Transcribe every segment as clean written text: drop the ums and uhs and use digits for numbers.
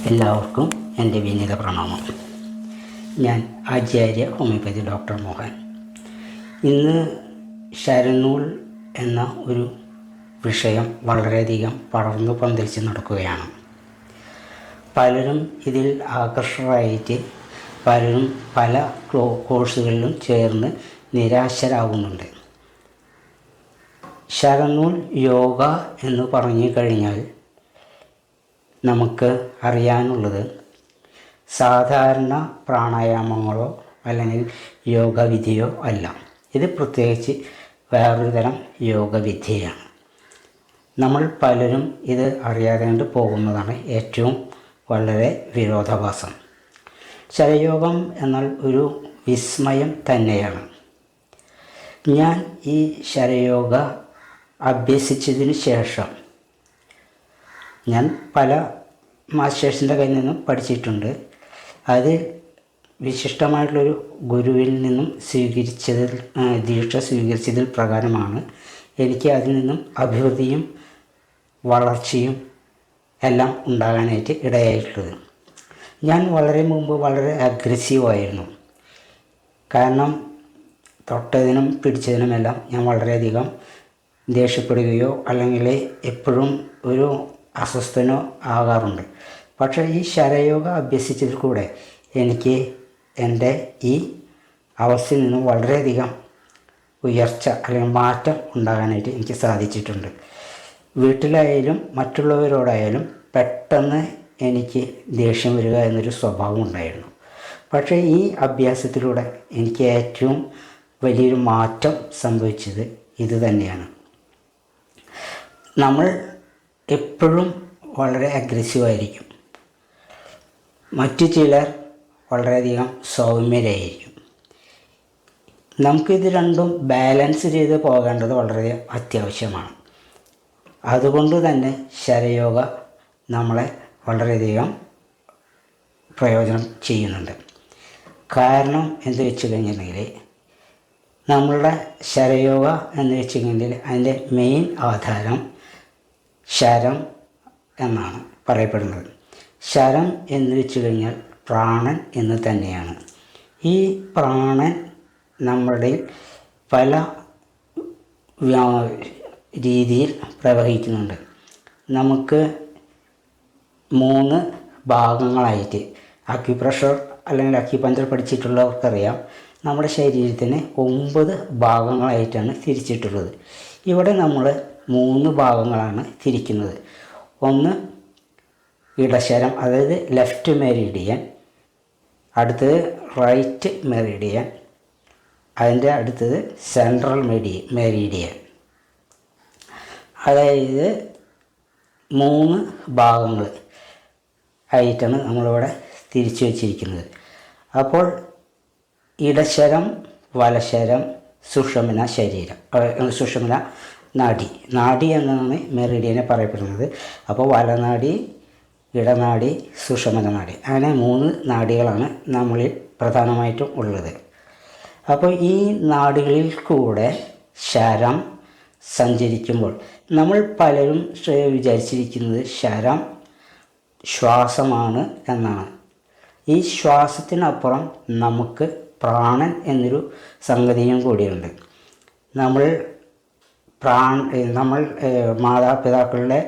എല്ലാവർക്കും എൻ്റെ വിനീത പ്രണാമം. ഞാൻ ആചാര്യ ഹോമിയോപ്പതി ഡോക്ടർ മോഹൻ. ഇന്ന് ശരനൂൽ എന്ന ഒരു വിഷയം വളരെയധികം പടർന്നു പന്തലിച്ച് നടക്കുകയാണ്. പലരും ഇതിൽ ആകർഷകരായിട്ട് പലരും പല കോഴ്സുകളിലും ചേർന്ന് നിരാശരാകുന്നുണ്ട്. ശരനൂൽ യോഗ എന്ന് പറഞ്ഞു കഴിഞ്ഞാൽ നമുക്ക് അറിയാനുള്ളത് സാധാരണ പ്രാണായാമങ്ങളോ അല്ലെങ്കിൽ യോഗവിധിയോ അല്ല. ഇത് പ്രത്യേകിച്ച് വേറൊരു തരം യോഗവിദ്യയാണ്. നമ്മൾ പലരും ഇത് അറിയാതെ കൊണ്ട് പോകുന്നതാണ് ഏറ്റവും വളരെ വിരോധാഭാസം. ശരയോഗം എന്നാൽ ഒരു വിസ്മയം തന്നെയാണ്. ഞാൻ ഈ ശരയോഗ അഭ്യസിച്ചതിന് ശേഷം ഞാൻ പല മാസ്റ്റേഴ്സിൻ്റെ കയ്യിൽ നിന്നും പഠിച്ചിട്ടുണ്ട്. അത് വിശിഷ്ടമായിട്ടുള്ളൊരു ഗുരുവിൽ നിന്നും ദീക്ഷ സ്വീകരിച്ചതിൽ പ്രകാരമാണ് എനിക്ക് അതിൽ നിന്നും അഭിവൃദ്ധിയും വളർച്ചയും എല്ലാം ഉണ്ടാകാനായിട്ട് ഇടയായിട്ടുള്ളത്. ഞാൻ വളരെ മുമ്പ് വളരെ അഗ്രസീവായിരുന്നു. കാരണം തൊട്ടതിനും പിടിച്ചതിനുമെല്ലാം ഞാൻ വളരെയധികം ദേഷ്യപ്പെടുകയോ അല്ലെങ്കിൽ എപ്പോഴും ഒരു അസ്വസ്ഥനോ ആകാറുണ്ട്. പക്ഷേ ഈ ശരയോഗ അഭ്യസിച്ചതിൽ കൂടെ എനിക്ക് എൻ്റെ ഈ അവസ്ഥയിൽ നിന്നും വളരെയധികം ഉയർച്ച അല്ലെങ്കിൽ മാറ്റം ഉണ്ടാകാനായിട്ട് എനിക്ക് സാധിച്ചിട്ടുണ്ട്. വീട്ടിലായാലും മറ്റുള്ളവരോടായാലും പെട്ടെന്ന് എനിക്ക് ദേഷ്യം വരിക എന്നൊരു സ്വഭാവം ഉണ്ടായിരുന്നു. പക്ഷേ ഈ അഭ്യാസത്തിലൂടെ എനിക്ക് ഏറ്റവും വലിയൊരു മാറ്റം സംഭവിച്ചത് ഇത് തന്നെയാണ്. നമ്മൾ എപ്പോഴും വളരെ അഗ്രസീവായിരിക്കും. മറ്റു ചിലർ വളരെയധികം സൗമ്യരായിരിക്കും. നമുക്കിത് രണ്ടും ബാലൻസ് ചെയ്ത് പോകേണ്ടത് വളരെ അത്യാവശ്യമാണ്. അതുകൊണ്ട് തന്നെ ശരയോഗ നമ്മളെ വളരെയധികം പ്രയോജനം ചെയ്യുന്നുണ്ട്. കാരണം എന്ന് വെച്ച് കഴിഞ്ഞിട്ടുണ്ടെങ്കിൽ നമ്മളുടെ ശരയോഗ എന്ന് വെച്ച് കഴിഞ്ഞാൽ അതിൻ്റെ മെയിൻ ആധാരം ശരം എന്നാണ് പറയപ്പെടുന്നത്. ശരം എന്ന് വെച്ച് കഴിഞ്ഞാൽ പ്രാണൻ എന്ന് തന്നെയാണ്. ഈ പ്രാണൻ നമ്മളുടെ പല രീതിയിൽ പ്രവഹിക്കുന്നുണ്ട്. നമുക്ക് 3 ഭാഗങ്ങളായിട്ട് അക്യുപ്രഷർ അല്ലെങ്കിൽ അക്യുപഞ്ചർ പഠിച്ചിട്ടുള്ളവർക്കറിയാം, നമ്മുടെ ശരീരത്തിന് 9 ഭാഗങ്ങളായിട്ടാണ് തിരിച്ചിട്ടുള്ളത്. ഇവിടെ നമ്മൾ 3 ഭാഗങ്ങളാണ് തിരിക്കുന്നത്. ഒന്ന് ഇടശരം, അതായത് ലെഫ്റ്റ് മെറിഡിയൻ, അടുത്തത് റൈറ്റ് മെറിഡിയൻ, അതിൻ്റെ അടുത്തത് സെൻട്രൽ മെറിഡിയൻ. അതായത് 3 ഭാഗങ്ങൾ ആയിട്ടാണ് നമ്മളിവിടെ തിരിച്ചു വച്ചിരിക്കുന്നത്. അപ്പോൾ ഇടശരം, വലശരം, സുഷുമ്ന സുഷുമ്ന നാഡി എന്നാണ് മെറിഡിയനെ പറയപ്പെടുന്നത്. അപ്പോൾ വലനാഡി, ഇടനാഡി, സുഷുമ്ന നാഡി, അങ്ങനെ 3 നാഡികളാണ് നമ്മളിൽ പ്രധാനമായിട്ടും ഉള്ളത്. അപ്പോൾ ഈ നാഡികളിൽ കൂടെ ശരം സഞ്ചരിക്കുമ്പോൾ നമ്മൾ പലരും വിചാരിച്ചിരിക്കുന്നത് ശരം ശ്വാസമാണ് എന്നാണ്. ഈ ശ്വാസത്തിനപ്പുറം നമുക്ക് പ്രാണൻ എന്നൊരു സംഗതിയും കൂടിയുണ്ട്. നമ്മൾ മാതാപിതാക്കളുടെ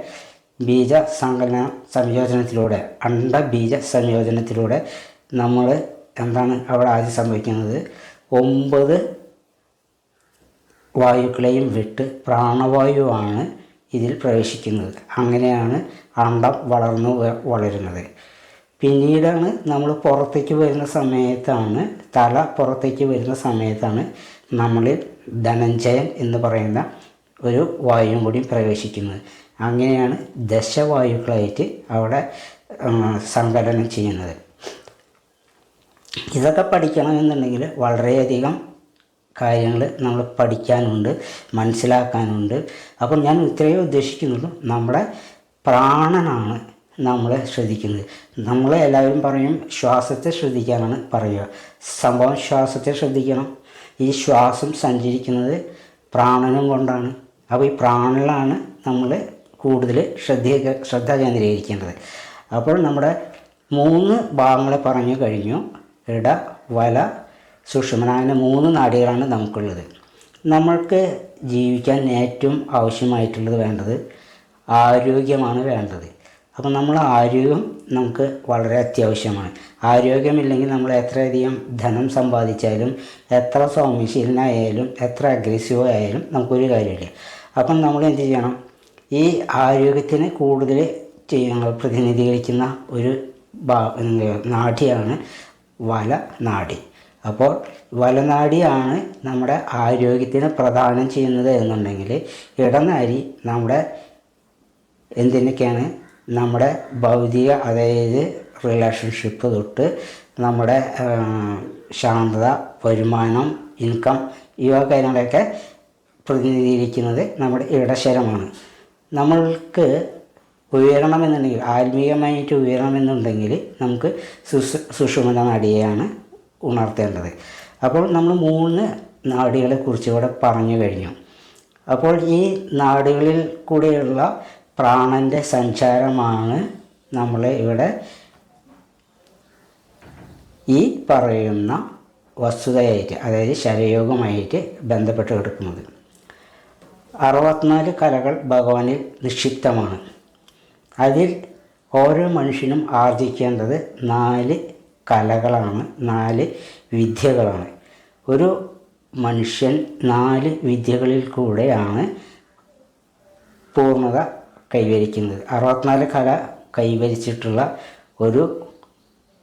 സംയോജനത്തിലൂടെ, അണ്ഡബീജ സംയോജനത്തിലൂടെ നമ്മൾ അവിടെ ആദ്യം സംഭവിക്കുന്നത് 9 വായുക്കളെയും വിട്ട് പ്രാണവായുവാണ് ഇതിൽ പ്രവേശിക്കുന്നത്. അങ്ങനെയാണ് അണ്ഡം വളരുന്നത്. പിന്നീടാണ് നമ്മൾ പുറത്തേക്ക് വരുന്ന സമയത്താണ്, തല പുറത്തേക്ക് വരുന്ന സമയത്താണ് നമ്മളിൽ ധനഞ്ജയൻ എന്ന് പറയുന്ന ഒരു വായുവും കൂടി പ്രവേശിക്കുന്നത്. അങ്ങനെയാണ് ദശവായുക്കളായിട്ട് അവിടെ സങ്കലനം ചെയ്യുന്നത്. ഇതൊക്കെ പഠിക്കണമെന്നുണ്ടെങ്കിൽ വളരെയധികം കാര്യങ്ങൾ നമ്മൾ പഠിക്കാനുണ്ട്, മനസ്സിലാക്കാനുണ്ട്. അപ്പം ഞാൻ ഇത്രയേ ഉദ്ദേശിക്കുന്നുള്ളൂ. നമ്മുടെ പ്രാണനാണ് നമ്മളെ ശ്രദ്ധിക്കുന്നത്. നമ്മളെ എല്ലാവരും പറയും ശ്വാസത്തെ ശ്രദ്ധിക്കാനാണ് പറയുക. സംഭവം ശ്വാസത്തെ ശ്രദ്ധിക്കണം. ഈ ശ്വാസം സഞ്ചരിക്കുന്നത് പ്രാണനും കൊണ്ടാണ്. അപ്പോൾ ഈ പ്രാണനിലാണ് നമ്മൾ കൂടുതൽ ശ്രദ്ധ കേന്ദ്രീകരിക്കേണ്ടത്. അപ്പോൾ നമ്മുടെ 3 ഭാഗങ്ങളെ പറഞ്ഞു കഴിഞ്ഞു. ഇട, വല, സുഷുമ്ന, അങ്ങനെ 3 നാഡികളാണ് നമുക്കുള്ളത്. നമ്മൾക്ക് ജീവിക്കാൻ ഏറ്റവും ആവശ്യമായിട്ടുള്ളത് വേണ്ടത് ആരോഗ്യമാണ് വേണ്ടത്. അപ്പം നമ്മൾ ആരോഗ്യം നമുക്ക് വളരെ അത്യാവശ്യമാണ്. ആരോഗ്യമില്ലെങ്കിൽ നമ്മൾ എത്രയധികം ധനം സമ്പാദിച്ചാലും, എത്ര സൗമ്യശീലനായാലും, എത്ര അഗ്രസീവ് ആയാലും നമുക്കൊരു കാര്യമില്ല. അപ്പം നമ്മൾ എന്ത് ചെയ്യണം? ഈ ആരോഗ്യത്തിന് കൂടുതൽ പ്രതിനിധീകരിക്കുന്ന ഒരു നാഡിയാണ് വലനാഡി. അപ്പോൾ വലനാഡിയാണ് നമ്മുടെ ആരോഗ്യത്തിന് പ്രദാനം ചെയ്യുന്നത് എന്നുണ്ടെങ്കിൽ, ഇടനാഡി നമ്മുടെ എന്തിനൊക്കെയാണ്? നമ്മുടെ ഭൗതിക, അതായത് റിലേഷൻഷിപ്പ് തൊട്ട് നമ്മുടെ ശാന്തത, വരുമാനം, ഇൻകം, ഇവ കാര്യങ്ങളൊക്കെ പ്രതിനിധീകരിക്കുന്നത് നമ്മുടെ ഇടശരമാണ്. നമ്മൾക്ക് ഉയരണമെന്നുണ്ടെങ്കിൽ, ആത്മീയമായിട്ട് ഉയരണമെന്നുണ്ടെങ്കിൽ നമുക്ക് സുഷുമ്ന നാഡിയെയാണ് ഉണർത്തേണ്ടത്. അപ്പോൾ നമ്മൾ 3 നാഡികളെ കുറിച്ച് ഇവിടെ പറഞ്ഞു കഴിഞ്ഞു. അപ്പോൾ ഈ നാഡികളിൽ കൂടെയുള്ള പ്രാണൻ്റെ സഞ്ചാരമാണ് നമ്മൾ ഇവിടെ ഈ പറയുന്ന വസ്തുതയായിട്ട്, അതായത് ശരയോഗമായിട്ട് ബന്ധപ്പെട്ട് കിടക്കുന്നത്. 64 കലകൾ ഭഗവാനിൽ നിക്ഷിപ്തമാണ്. അതിൽ ഓരോ മനുഷ്യനും ആർജിക്കേണ്ടത് 4 കലകളാണ്, 4 വിദ്യകളാണ്. ഒരു മനുഷ്യൻ 4 വിദ്യകളിൽ കൂടെയാണ് പൂർണ്ണത കൈവരിക്കുന്നത്. 64 കല കൈവരിച്ചിട്ടുള്ള ഒരു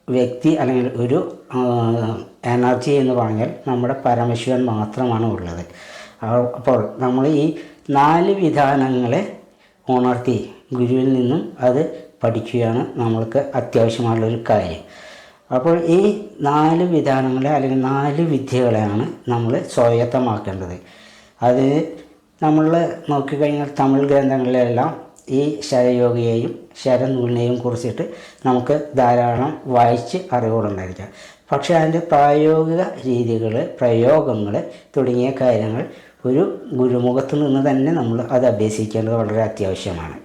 വ്യക്തി അല്ലെങ്കിൽ ഒരു എനർജി എന്ന് പറഞ്ഞാൽ നമ്മുടെ പരമശിവൻ മാത്രമാണ് ഉള്ളത്. അപ്പോൾ നമ്മൾ ഈ 4 വിധാനങ്ങളെ ഉണർത്തി ഗുരുവിൽ നിന്നും അത് പഠിക്കുകയാണ് നമ്മൾക്ക് അത്യാവശ്യമുള്ളൊരു കാര്യം. അപ്പോൾ ഈ 4 വിധാനങ്ങളെ അല്ലെങ്കിൽ 4 വിദ്യകളെയാണ് നമ്മൾ സ്വായത്തമാക്കേണ്ടത്. അത് നമ്മൾ നോക്കിക്കഴിഞ്ഞാൽ തമിഴ് ഗ്രന്ഥങ്ങളിലെല്ലാം ഈ ശരയോഗിയെയും ശരനൂലിനെയും കുറിച്ചിട്ട് നമുക്ക് ധാരാളം വായിച്ച് അറിവുകളുണ്ടായിരിക്കാം. പക്ഷേ അതിൻ്റെ പ്രായോഗിക രീതികൾ, പ്രയോഗങ്ങൾ തുടങ്ങിയ കാര്യങ്ങൾ ഒരു ഗുരുമുഖത്ത് നിന്ന് തന്നെ നമ്മൾ അത് അഭ്യസിക്കേണ്ടത് വളരെ അത്യാവശ്യമാണ്.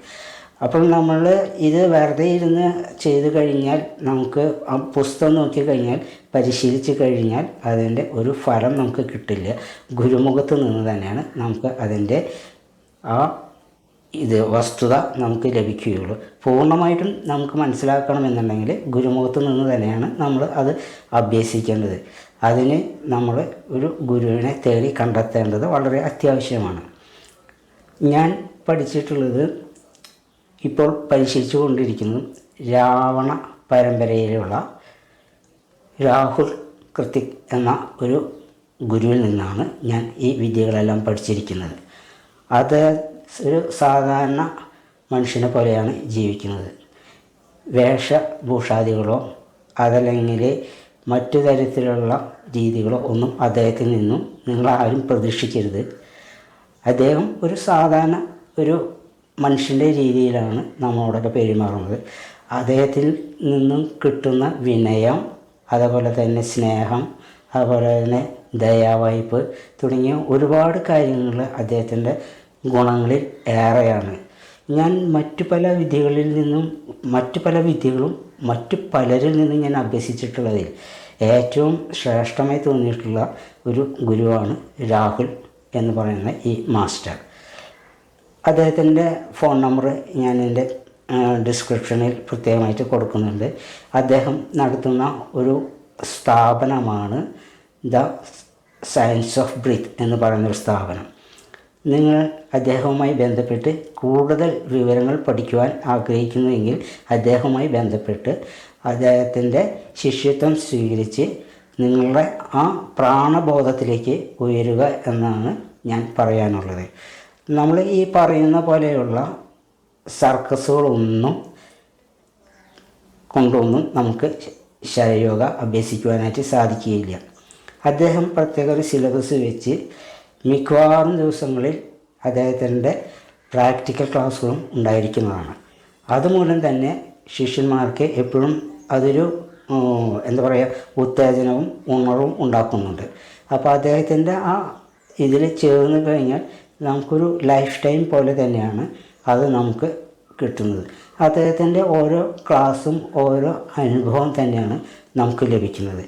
അപ്പോൾ നമ്മൾ ഇത് വെറുതെ ഇരുന്ന് ചെയ്തു കഴിഞ്ഞാൽ, നമുക്ക് ആ പുസ്തകം നോക്കിക്കഴിഞ്ഞാൽ, പരിശീലിച്ച് കഴിഞ്ഞാൽ അതിൻ്റെ ഒരു ഫലം നമുക്ക് കിട്ടില്ല. ഗുരുമുഖത്ത് നിന്ന് തന്നെയാണ് നമുക്ക് അതിൻ്റെ ആ വസ്തുത നമുക്ക് ലഭിക്കുകയുള്ളൂ. പൂർണ്ണമായിട്ടും നമുക്ക് മനസ്സിലാക്കണമെന്നുണ്ടെങ്കിൽ ഗുരുമുഖത്ത് നിന്ന് തന്നെയാണ് നമ്മൾ അത് അഭ്യസിക്കേണ്ടത്. അതിന് നമ്മൾ ഒരു ഗുരുവിനെ തേടി കണ്ടെത്തേണ്ടത് വളരെ അത്യാവശ്യമാണ്. ഞാൻ പഠിച്ചിട്ടുള്ളത്, ഇപ്പോൾ പരിശീലിച്ചു കൊണ്ടിരിക്കുന്നത് രാവണ പരമ്പരയിലുള്ള രാഹുൽ കൃതിക് എന്ന ഒരു ഗുരുവിൽ നിന്നാണ് ഞാൻ ഈ വിദ്യകളെല്ലാം പഠിച്ചിരിക്കുന്നത്. അത് ഒരു സാധാരണ മനുഷ്യനെ പോലെയാണ് ജീവിക്കുന്നത്. വേഷഭൂഷാദികളോ അതല്ലെങ്കിൽ മറ്റു തരത്തിലുള്ള രീതികളോ ഒന്നും അദ്ദേഹത്തിൽ നിന്നും നിങ്ങളാരും പ്രതീക്ഷിക്കരുത്. അദ്ദേഹം ഒരു സാധാരണ ഒരു മനുഷ്യൻ്റെ രീതിയിലാണ് നമ്മളോടൊക്കെ പെരുമാറുന്നത്. അദ്ദേഹത്തിൽ നിന്നും കിട്ടുന്ന വിനയം, അതുപോലെ തന്നെ സ്നേഹം, അതുപോലെ തന്നെ ദയാവായ്പ് തുടങ്ങിയ ഒരുപാട് കാര്യങ്ങൾ അദ്ദേഹത്തിൻ്റെ ഗുണങ്ങളിൽ ഏറെയാണ്. ഞാൻ മറ്റു പല വിദ്യകളും മറ്റു പലരിൽ നിന്നും ഞാൻ അഭ്യസിച്ചിട്ടുള്ളതിൽ ഏറ്റവും ശ്രേഷ്ഠമായി തോന്നിയിട്ടുള്ള ഒരു ഗുരുവാണ് രാഹുൽ എന്ന് പറയുന്ന ഈ മാസ്റ്റർ. അദ്ദേഹത്തിൻ്റെ ഫോൺ നമ്പർ ഞാൻ എൻ്റെ ഡിസ്ക്രിപ്ഷനിൽ പ്രത്യേകമായിട്ട് കൊടുക്കുന്നുണ്ട്. അദ്ദേഹം നടത്തുന്ന ഒരു സ്ഥാപനമാണ് ദ സയൻസ് ഓഫ് ബ്രീത്ത് എന്ന് പറയുന്നൊരു സ്ഥാപനം. നിങ്ങൾ അദ്ദേഹവുമായി ബന്ധപ്പെട്ട് കൂടുതൽ വിവരങ്ങൾ പഠിക്കുവാൻ ആഗ്രഹിക്കുന്നുവെങ്കിൽ അദ്ദേഹവുമായി ബന്ധപ്പെട്ട് അദ്ദേഹത്തിൻ്റെ ശിഷ്യത്വം സ്വീകരിച്ച് നിങ്ങളുടെ ആ പ്രാണബോധത്തിലേക്ക് ഉയരുക എന്നാണ് ഞാൻ പറയാനുള്ളത്. നമ്മൾ ഈ പറയുന്ന പോലെയുള്ള സർക്കസുകളൊന്നും കൊണ്ടൊന്നും നമുക്ക് ശരയോഗ അഭ്യസിക്കുവാനായിട്ട് സാധിക്കുകയില്ല. അദ്ദേഹം പ്രത്യേക ഒരു സിലബസ് വെച്ച് മിക്കവാറും ദിവസങ്ങളിൽ അദ്ദേഹത്തിൻ്റെ പ്രാക്ടിക്കൽ ക്ലാസ്സുകളും ഉണ്ടായിരിക്കുന്നതാണ്. അതുമൂലം തന്നെ ശിഷ്യന്മാർക്ക് എപ്പോഴും അതൊരു ഉത്തേജനവും ഉണർവും ഉണ്ടാക്കുന്നുണ്ട്. അപ്പോൾ അദ്ദേഹത്തിൻ്റെ ആ ഇതിൽ ചേർന്ന് കഴിഞ്ഞാൽ നമുക്കൊരു ലൈഫ് ടൈം പോലെ തന്നെയാണ് അത് നമുക്ക് കിട്ടുന്നത്. അദ്ദേഹത്തിൻ്റെ ഓരോ ക്ലാസ്സും ഓരോ അനുഭവം തന്നെയാണ് നമുക്ക് ലഭിക്കുന്നത്.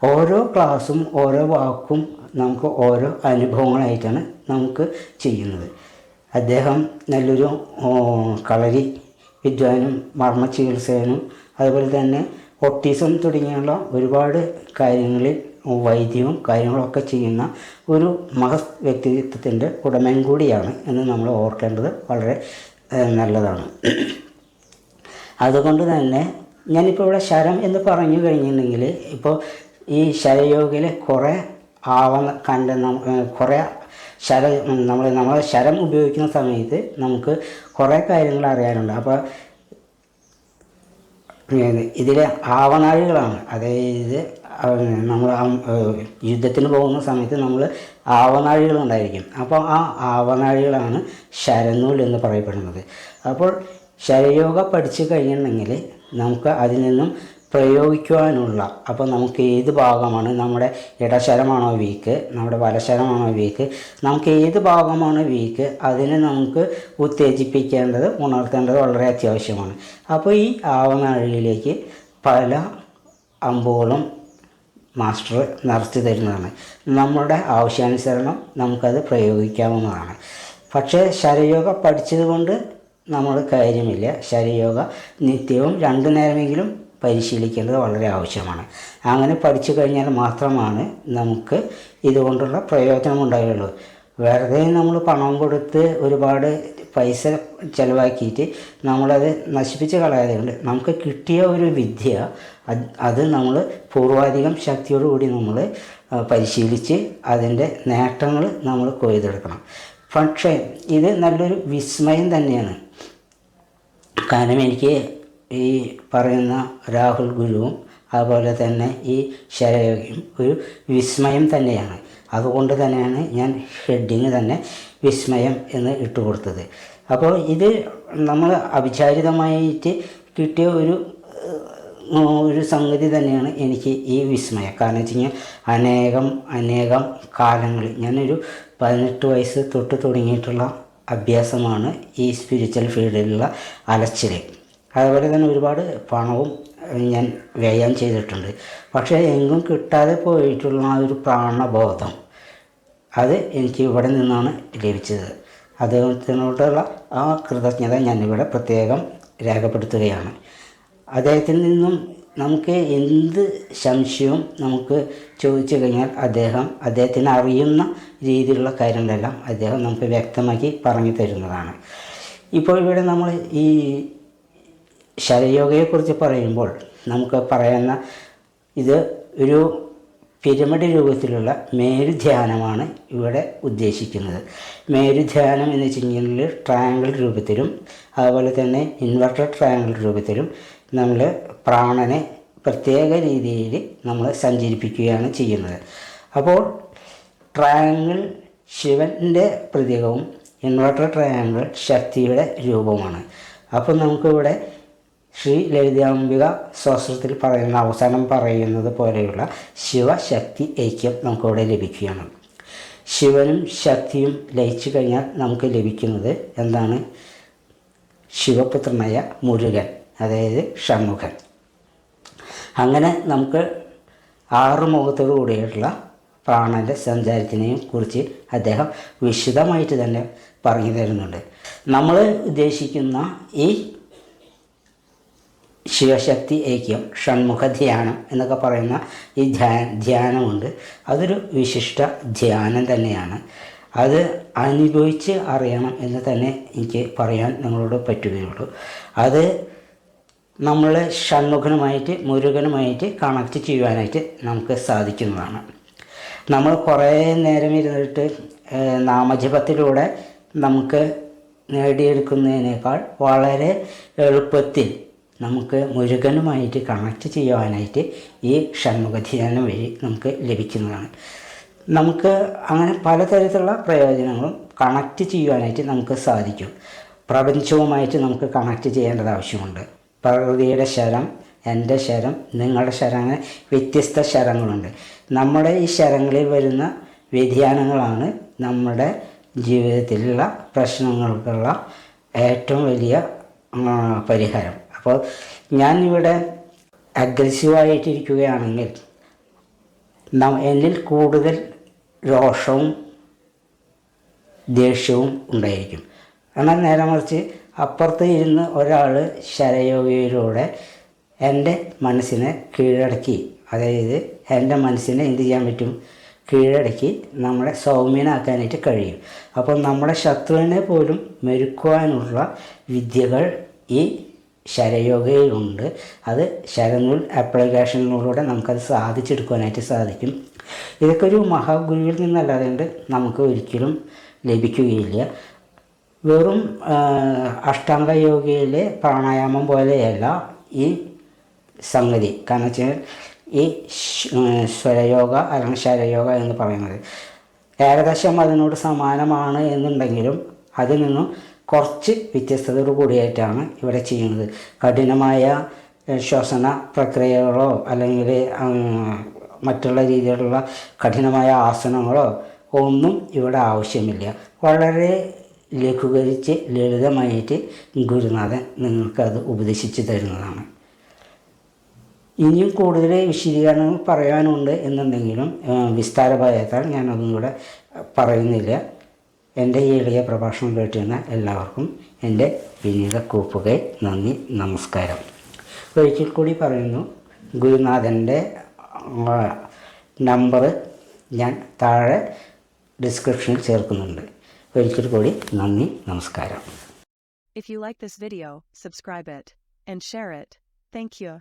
ഓരോ ക്ലാസ്സും ഓരോ വാക്കും നമുക്ക് ഓരോ അനുഭവങ്ങളായിട്ടാണ് നമുക്ക് ചെയ്യുന്നത്. അദ്ദേഹം നല്ലൊരു കളരി വിദ്വാനും മർമ്മ ചികിത്സകനും അതുപോലെ തന്നെ ഓട്ടിസം തുടങ്ങിയുള്ള ഒരുപാട് കാര്യങ്ങളിൽ വൈദ്യവും കാര്യങ്ങളൊക്കെ ചെയ്യുന്ന ഒരു മഹത് വ്യക്തിത്വത്തിൻ്റെ ഉടമയും കൂടിയാണ് എന്ന് നമ്മൾ ഓർക്കേണ്ടത് വളരെ നല്ലതാണ്. അതുകൊണ്ട് തന്നെ ഞാനിപ്പോൾ ഇവിടെ ശരം എന്ന് പറഞ്ഞു കഴിഞ്ഞിട്ടുണ്ടെങ്കിൽ ഇപ്പോൾ ഈ ശരയോഗയിൽ കുറേ കുറേ നമ്മൾ ശരം ഉപയോഗിക്കുന്ന സമയത്ത് നമുക്ക് കുറേ കാര്യങ്ങൾ അറിയാനുണ്ട്. അപ്പോൾ ഇതിലെ ആവനാഴികളാണ്, അതായത് നമ്മൾ യുദ്ധത്തിന് പോകുന്ന സമയത്ത് നമ്മൾ ആവനാഴികളുണ്ടായിരിക്കും. അപ്പോൾ ആ ആവനാഴികളാണ് ശരനൂൽ എന്ന് പറയപ്പെടുന്നത്. അപ്പോൾ ശരയോഗ പഠിച്ചു കഴിഞ്ഞിട്ടുണ്ടെങ്കിൽ നമുക്ക് അതിൽ നിന്നും പ്രയോഗിക്കുവാനുള്ള, അപ്പോൾ നമുക്ക് ഏത് ഭാഗമാണ്, നമ്മുടെ ഇടശരമാണോ വീക്ക്, നമ്മുടെ വലശരമാണോ വീക്ക്, നമുക്ക് ഏത് ഭാഗമാണ് വീക്ക്, അതിനെ നമുക്ക് ഉത്തേജിപ്പിക്കേണ്ടത് ഉണർത്തേണ്ടത് വളരെ അത്യാവശ്യമാണ്. അപ്പോൾ ഈ ആവനാഴിയിലേക്ക് പല അമ്പുകളും മാസ്റ്റർ നിറച്ച് തരുന്നതാണ്. നമ്മുടെ ആവശ്യാനുസരണം നമുക്കത് പ്രയോഗിക്കാവുന്നതാണ്. പക്ഷേ ശരയോഗ പഠിച്ചതുകൊണ്ട് നമ്മൾ കാര്യമില്ല. ശരയോഗ നിത്യവും 2 നേരമെങ്കിലും പരിശീലിക്കേണ്ടത് വളരെ ആവശ്യമാണ്. അങ്ങനെ പഠിച്ചു കഴിഞ്ഞാൽ മാത്രമാണ് നമുക്ക് ഇതുകൊണ്ടുള്ള പ്രയോജനം ഉണ്ടാവുകയുള്ളൂ. വെറുതെ നമ്മൾ പണം കൊടുത്ത് ഒരുപാട് പൈസ ചിലവാക്കിയിട്ട് നമ്മളത് നശിപ്പിച്ച് കളയാതെ കൊണ്ട് നമുക്ക് കിട്ടിയ ഒരു വിദ്യ അത് നമ്മൾ പൂർവാധികം ശക്തിയോടുകൂടി നമ്മൾ പരിശീലിച്ച് അതിൻ്റെ നേട്ടങ്ങൾ നമ്മൾ കൊയ്തെടുക്കണം. പക്ഷേ ഇത് നല്ലൊരു വിസ്മയം തന്നെയാണ്. കാരണം എനിക്ക് ഈ പറയുന്ന രാഹുൽ ഗുരുവും അതുപോലെ തന്നെ ഈ ശരയോഗയും ഒരു വിസ്മയം തന്നെയാണ്. അതുകൊണ്ട് തന്നെയാണ് ഞാൻ ഹെഡിങ് തന്നെ വിസ്മയം എന്ന് ഇട്ട് കൊടുത്തത്. അപ്പോൾ ഇത് നമ്മൾ അവിചാരിതമായിട്ട് കിട്ടിയ ഒരു സംഗതി തന്നെയാണ് എനിക്ക് ഈ വിസ്മയം. കാരണം വെച്ച് കഴിഞ്ഞാൽ അനേകം കാലങ്ങളിൽ ഞാനൊരു 18 വയസ്സ് തൊട്ട് തുടങ്ങിയിട്ടുള്ള അഭ്യാസമാണ് ഈ സ്പിരിച്വൽ ഫീൽഡിലുള്ള അലച്ചിൽ. അതുപോലെ തന്നെ ഒരുപാട് പണവും ഞാൻ വ്യയം ചെയ്തിട്ടുണ്ട്. പക്ഷേ എങ്ങും കിട്ടാതെ പോയിട്ടുള്ള ആ ഒരു പ്രാണബോധം അത് എനിക്ക് ഇവിടെ നിന്നാണ് ലഭിച്ചത്. അദ്ദേഹത്തിനോടുള്ള ആ കൃതജ്ഞത ഞാനിവിടെ പ്രത്യേകം രേഖപ്പെടുത്തുകയാണ്. അദ്ദേഹത്തിൽ നിന്നും നമുക്ക് എന്ത് സംശയവും നമുക്ക് ചോദിച്ചു കഴിഞ്ഞാൽ അദ്ദേഹത്തിന് അറിയുന്ന രീതിയിലുള്ള കാര്യങ്ങളെല്ലാം അദ്ദേഹം നമുക്ക് വ്യക്തമാക്കി പറഞ്ഞു തരുന്നതാണ്. ഇപ്പോൾ ഇവിടെ നമ്മൾ ഈ ശരയോഗയെക്കുറിച്ച് പറയുമ്പോൾ നമുക്ക് പറയുന്ന ഇത് ഒരു പിരമിഡ് രൂപത്തിലുള്ള മേരുധ്യാനമാണ് ഇവിടെ ഉദ്ദേശിക്കുന്നത്. മേരുധ്യാനം എന്ന് വെച്ച് കഴിഞ്ഞാൽ ട്രയാങ്കിൾ രൂപത്തിലും അതുപോലെ തന്നെ ഇൻവെർട്ടഡ് ട്രയാങ്കിൾ രൂപത്തിലും നമ്മൾ പ്രാണനെ പ്രത്യേക രീതിയിൽ നമ്മൾ സഞ്ചരിപ്പിക്കുകയാണ് ചെയ്യുന്നത്. അപ്പോൾ ട്രയാങ്കിൾ ശിവൻ്റെ പ്രതീകവും ഇൻവെർട്ടഡ് ട്രയാങ്കിൾ ശക്തിയുടെ രൂപവുമാണ്. അപ്പോൾ നമുക്കിവിടെ ശ്രീ ലളിതാംബിക ശാസ്ത്രത്തിൽ പറയുന്ന അവസാനം പറയുന്നത് പോലെയുള്ള ശിവശക്തി ഐക്യം നമുക്കിവിടെ ലഭിക്കുകയാണ്. ശിവനും ശക്തിയും ലയിച്ചു കഴിഞ്ഞാൽ നമുക്ക് ലഭിക്കുന്നത് എന്താണ്? ശിവപുത്രനായ മുരുകൻ, അതായത് ഷൺമുഖൻ. അങ്ങനെ നമുക്ക് 6 മുഖത്തോടു കൂടിയിട്ടുള്ള പ്രാണൻ്റെ സഞ്ചാരത്തിനെയും കുറിച്ച് അദ്ദേഹം വിശദമായിട്ട് തന്നെ പറഞ്ഞു തരുന്നുണ്ട്. നമ്മൾ ഉദ്ദേശിക്കുന്ന ഈ ശിവശക്തി ഐക്യം, ഷൺമുഖ ധ്യാനം എന്നൊക്കെ പറയുന്ന ഈ ധ്യാനമുണ്ട്. അതൊരു വിശിഷ്ട ധ്യാനം തന്നെയാണ്. അത് അനുഭവിച്ച് അറിയണം എന്ന് തന്നെ എനിക്ക് പറയാൻ നിങ്ങളോട് പറ്റുകയുള്ളൂ. അത് നമ്മൾ ഷൺമുഖനുമായിട്ട് മുരുകനുമായിട്ട് കണക്റ്റ് ചെയ്യുവാനായിട്ട് നമുക്ക് സാധിക്കുന്നതാണ്. നമ്മൾ കുറേ നേരം ഇരുന്നിട്ട് നാമജപത്തിലൂടെ നമുക്ക് നേടിയെടുക്കുന്നതിനേക്കാൾ വളരെ എളുപ്പത്തിൽ നമുക്ക് മുരുകനുമായിട്ട് കണക്റ്റ് ചെയ്യുവാനായിട്ട് ഈ ഷൺമുഖധ്യാനം വഴി നമുക്ക് ലഭിക്കുന്നതാണ്. നമുക്ക് അങ്ങനെ പലതരത്തിലുള്ള പ്രയോജനങ്ങളും കണക്റ്റ് ചെയ്യുവാനായിട്ട് നമുക്ക് സാധിക്കും. പ്രപഞ്ചവുമായിട്ട് നമുക്ക് കണക്റ്റ് ചെയ്യേണ്ടത് ആവശ്യമുണ്ട്. പ്രകൃതിയുടെ ശരം, എൻ്റെ ശരം, നിങ്ങളുടെ ശരം, അങ്ങനെ വ്യത്യസ്ത ശരങ്ങളുണ്ട്. നമ്മുടെ ഈ ശരങ്ങളിൽ വരുന്ന വ്യതിയാനങ്ങളാണ് നമ്മുടെ ജീവിതത്തിലുള്ള പ്രശ്നങ്ങൾക്കുള്ള ഏറ്റവും വലിയ പരിഹാരം. അപ്പോൾ ഞാൻ ഇവിടെ അഗ്രസീവായിട്ടിരിക്കുകയാണെങ്കിൽ എന്നിൽ കൂടുതൽ രോഷവും ദേഷ്യവും ഉണ്ടായിരിക്കും. എന്നാൽ നേരെ മറിച്ച് അപ്പുറത്ത് ഇരുന്ന് ഒരാൾ ശരയോഗിയിലൂടെ എൻ്റെ മനസ്സിനെ കീഴടക്കി, അതായത് എൻ്റെ മനസ്സിനെ എന്ത് ചെയ്യാൻ പറ്റും, കീഴടക്കി നമ്മളെ സൗമ്യനാക്കാനായിട്ട് കഴിയും. അപ്പോൾ നമ്മുടെ ശത്രുവിനെ പോലും മെരുക്കുവാനുള്ള വിദ്യകൾ ഈ ശരയോഗയിലുണ്ട്. അത് ശരനൂൽ ആപ്ലിക്കേഷനിലൂടെ നമുക്കത് സാധിച്ചെടുക്കുവാനായിട്ട് സാധിക്കും. ഇതൊക്കെ ഒരു മഹാഗുരുവിൽ നിന്നല്ലാതെ നമുക്ക് ഒരിക്കലും ലഭിക്കുകയില്ല. വെറും അഷ്ടാംഗ യോഗയിലെ പ്രാണായാമം പോലെയല്ല ഈ സംഗതി. കാരണം വെച്ചാൽ ഈ സ്വരയോഗ അല്ലെങ്കിൽ ശരയോഗ എന്ന് പറയുന്നത് ഏകദേശം അതിനോട് സമാനമാണ് എന്നുണ്ടെങ്കിലും അതിൽ നിന്നും കുറച്ച് വ്യത്യസ്തതയോട് കൂടിയായിട്ടാണ് ഇവിടെ ചെയ്യുന്നത്. കഠിനമായ ശ്വസന പ്രക്രിയകളോ അല്ലെങ്കിൽ മറ്റുള്ള രീതിയിലുള്ള കഠിനമായ ആസനങ്ങളോ ഒന്നും ഇവിടെ ആവശ്യമില്ല. വളരെ ലഘൂകരിച്ച് ലളിതമായിട്ട് ഗുരുനാഥൻ നിങ്ങൾക്കത് ഉപദേശിച്ച് തരുന്നതാണ്. ഇനിയും കൂടുതൽ വിശദീകരണങ്ങൾ പറയാനുണ്ട് എന്നുണ്ടെങ്കിലും വിസ്താരഭയത്താൽ ഞാനതൊന്നും കൂടെ പറയുന്നില്ല. എൻ്റെ ഈ എളിയ പ്രഭാഷണം കേട്ടിരുന്ന എല്ലാവർക്കും എൻ്റെ വിനീത കൂപ്പുകൈ, നന്ദി, നമസ്കാരം. ഒരിക്കൽ കൂടി പറയുന്നു, ഗുരുനാഥൻ്റെ നമ്പർ ഞാൻ താഴെ ഡിസ്ക്രിപ്ഷനിൽ ചേർക്കുന്നുണ്ട്. ഒരിക്കൽ കൂടി നന്ദി, നമസ്കാരം. If you like this video, subscribe it and share it. Thank you.